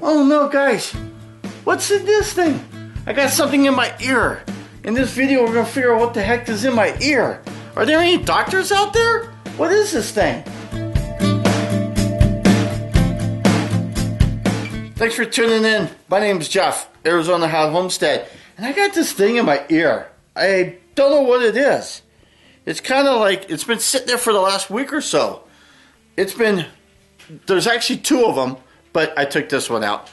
Oh no, guys, what's in this thing? I got something in my ear. In this video, we're gonna figure out what the heck is in my ear. Are there any doctors out there? What is this thing? Thanks for tuning in. My name's Jeff, Arizona Hot Homestead, and I got this thing in my ear. I don't know what it is. It's kind of like, it's been sitting there for the last week or so. There's actually two of them, but I took this one out.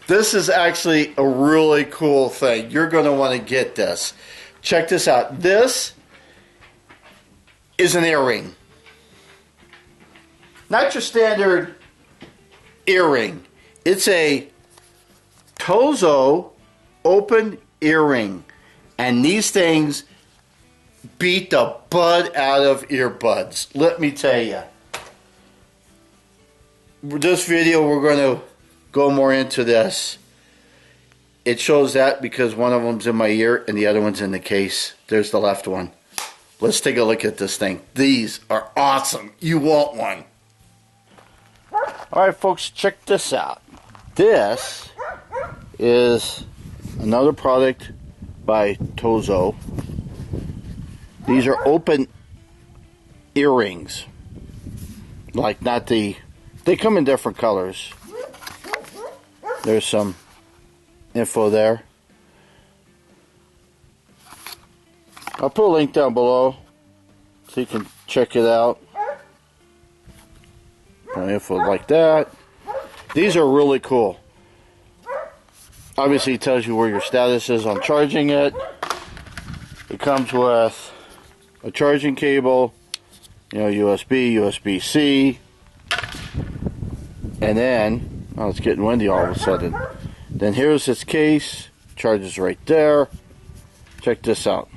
This is actually a really cool thing. You're going to want to get this. Check this out. This is an earring. Not your standard earring. It's a TOZO Open EarRing. And these things beat the bud out of earbuds. Let me tell you. This video, we're going to go more into this. It shows that because one of them's in my ear and the other one's in the case. There's the left one. Let's take a look at this thing. These are awesome. You want one. Alright folks, check this out. This is another product by TOZO. These are open earrings. Like not the... They come in different colors. There's some info there. I'll put a link down below so you can check it out. Info like that. These are really cool. Obviously it tells you where your status is on charging it. It comes with a charging cable, you know, USB, USB-C, and then, oh, it's getting windy all of a sudden. Then here's its case, charges right there. Check this out.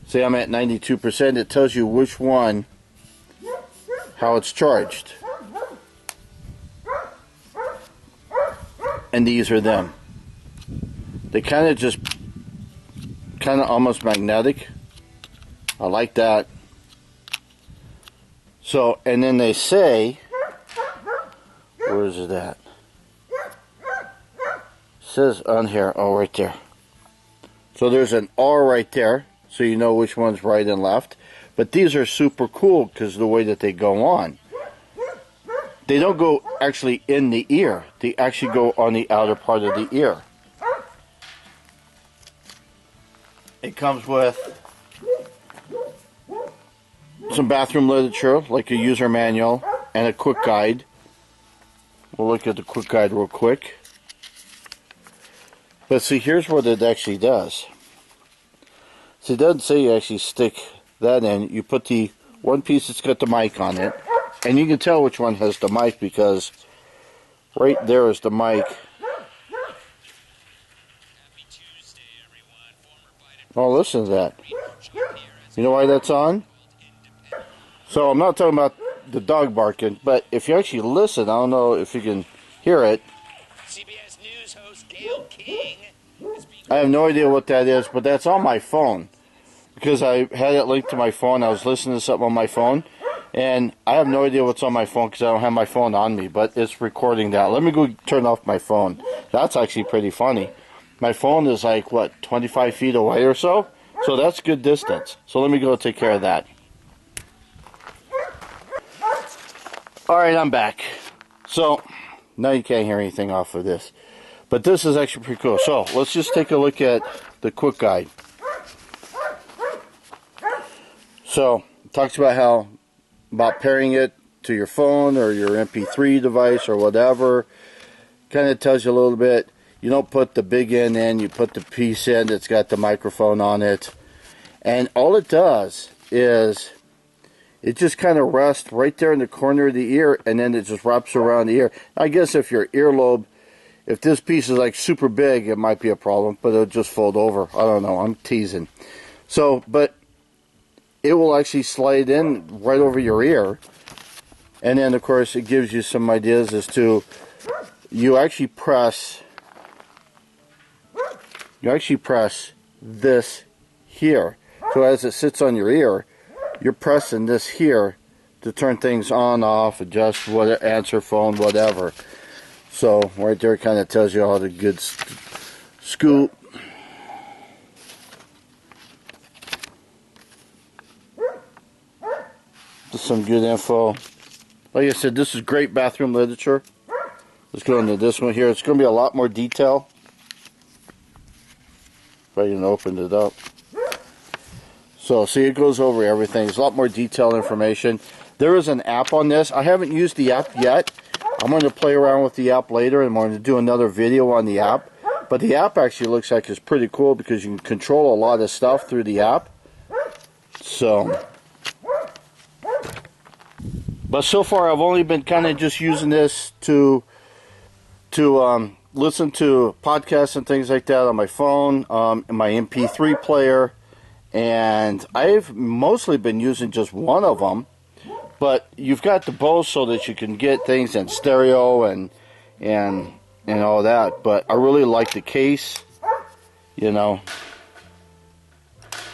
See, I'm at 92%. It tells you which one, how it's charged. And these are them. They kind of almost magnetic. I like that. So, and then they say, where is it at? It says on here, oh, right there. So there's an R right there, so you know which one's right and left. But these are super cool because of the way that they go on. They don't go actually in the ear. They actually go on the outer part of the ear. It comes with some bathroom literature, like a user manual, and a quick guide. We'll look at the quick guide real quick. But see, here's what it actually does. So it doesn't say you actually stick that in. You put the one piece that's got the mic on it, and you can tell which one has the mic because right there is the mic. Oh, listen to that. You know why that's on? So I'm not talking about the dog barking, but if you actually listen, I don't know if you can hear it. CBS News host Gayle King. I have no idea what that is, but that's on my phone. Because I had it linked to my phone, I was listening to something on my phone, and I have no idea what's on my phone because I don't have my phone on me, but it's recording that. Let me go turn off my phone. That's actually pretty funny. My phone is like, what, 25 feet away or so? So that's good distance. So let me go take care of that. Alright, I'm back. So, now you can't hear anything off of this. But this is actually pretty cool. So, let's just take a look at the quick guide. So, it talks about pairing it to your phone or your MP3 device or whatever. Kind of tells you a little bit. You don't put the big end in, you put the piece in that's got the microphone on it. And all it does is it just kind of rests right there in the corner of the ear, and then it just wraps around the ear. I guess if your earlobe, if this piece is like super big, it might be a problem, but it'll just fold over. I don't know, I'm teasing. So, but it will actually slide in right over your ear. And then, of course, it gives you some ideas as to, you actually press this here. So as it sits on your ear, you're pressing this here to turn things on, off, adjust, what, answer phone, whatever. So right there kind of tells you all the good scoop. Just some good info. Like I said, this is great bathroom literature. Let's go into this one here. It's going to be a lot more detail. If I can open it up. So, see, it goes over everything. There's a lot more detailed information. There is an app on this. I haven't used the app yet. I'm going to play around with the app later, and I'm going to do another video on the app. But the app actually looks like it's pretty cool because you can control a lot of stuff through the app. So, but so far I've only been kind of just using this to listen to podcasts and things like that on my phone, in my MP3 player, and I've mostly been using just one of them. But you've got the both so that you can get things in stereo and all that. But I really like the case. You know,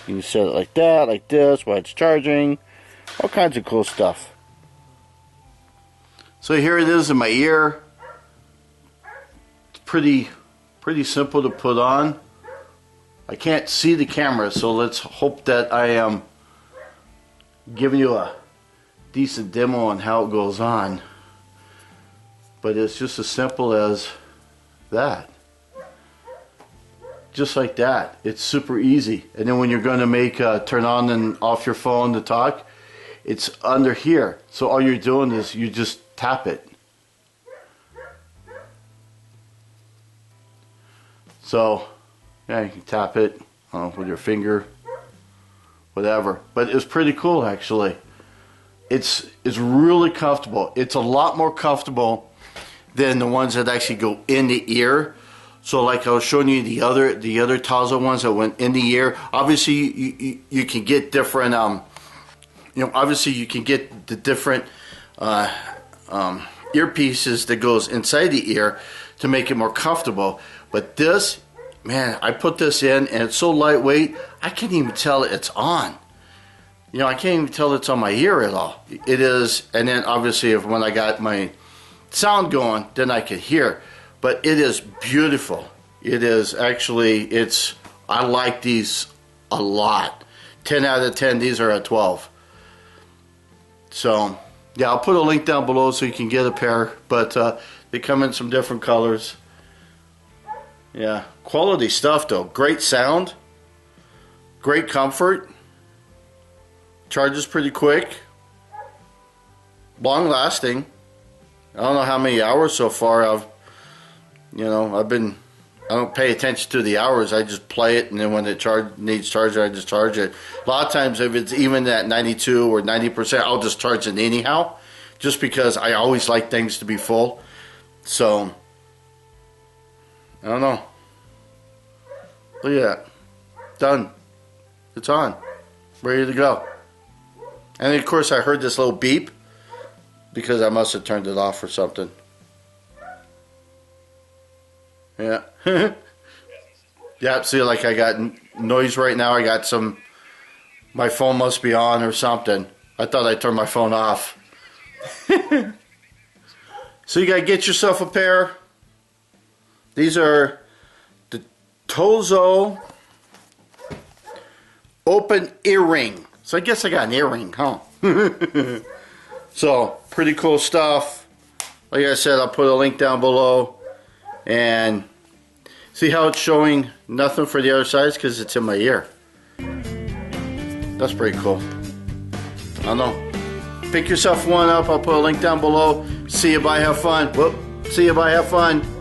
you can set it like that, like this, while it's charging. All kinds of cool stuff. So here it is in my ear. It's pretty simple to put on. I can't see the camera, so let's hope that I am giving you a decent demo on how it goes on. But it's just as simple as that. Just like that. It's super easy. And then when you're going to make turn on and off your phone to talk, it's under here. So all you're doing is you just tap it. So yeah, you can tap it with your finger, whatever. But it's pretty cool actually. It's really comfortable. It's a lot more comfortable than the ones that actually go in the ear. So like I was showing you the other TOZO ones that went in the ear. Obviously you can get different obviously you can get the different earpieces that goes inside the ear to make it more comfortable. But this, man, I put this in and it's so lightweight I can't even tell it's on. You know, I can't even tell it's on my ear at all. It is, and then obviously when I got my sound going, then I could hear. But it is beautiful. It is actually, I like these a lot. 10 out of 10, these are a 12. So, yeah, I'll put a link down below so you can get a pair. But they come in some different colors. Yeah, quality stuff though. Great sound. Great comfort. Charges pretty quick. Long lasting. I don't know how many hours so far I don't pay attention to the hours. I just play it, and then when it needs charging, I just charge it. A lot of times if it's even at 92 or 90%, I'll just charge it anyhow, just because I always like things to be full. So I don't know. Look at that. Done. It's on. Ready to go. And of course I heard this little beep because I must have turned it off or something. Yeah. Yeah, see, like I got noise right now. I got my phone must be on or something. I thought I turned my phone off. So you gotta get yourself a pair. These are the TOZO Open EarRing. So I guess I got an earring, huh? So, pretty cool stuff. Like I said, I'll put a link down below. And see how it's showing nothing for the other sides? Because it's in my ear. That's pretty cool. I don't know. Pick yourself one up. I'll put a link down below. See you, bye, have fun. Whoop. See you, bye, have fun.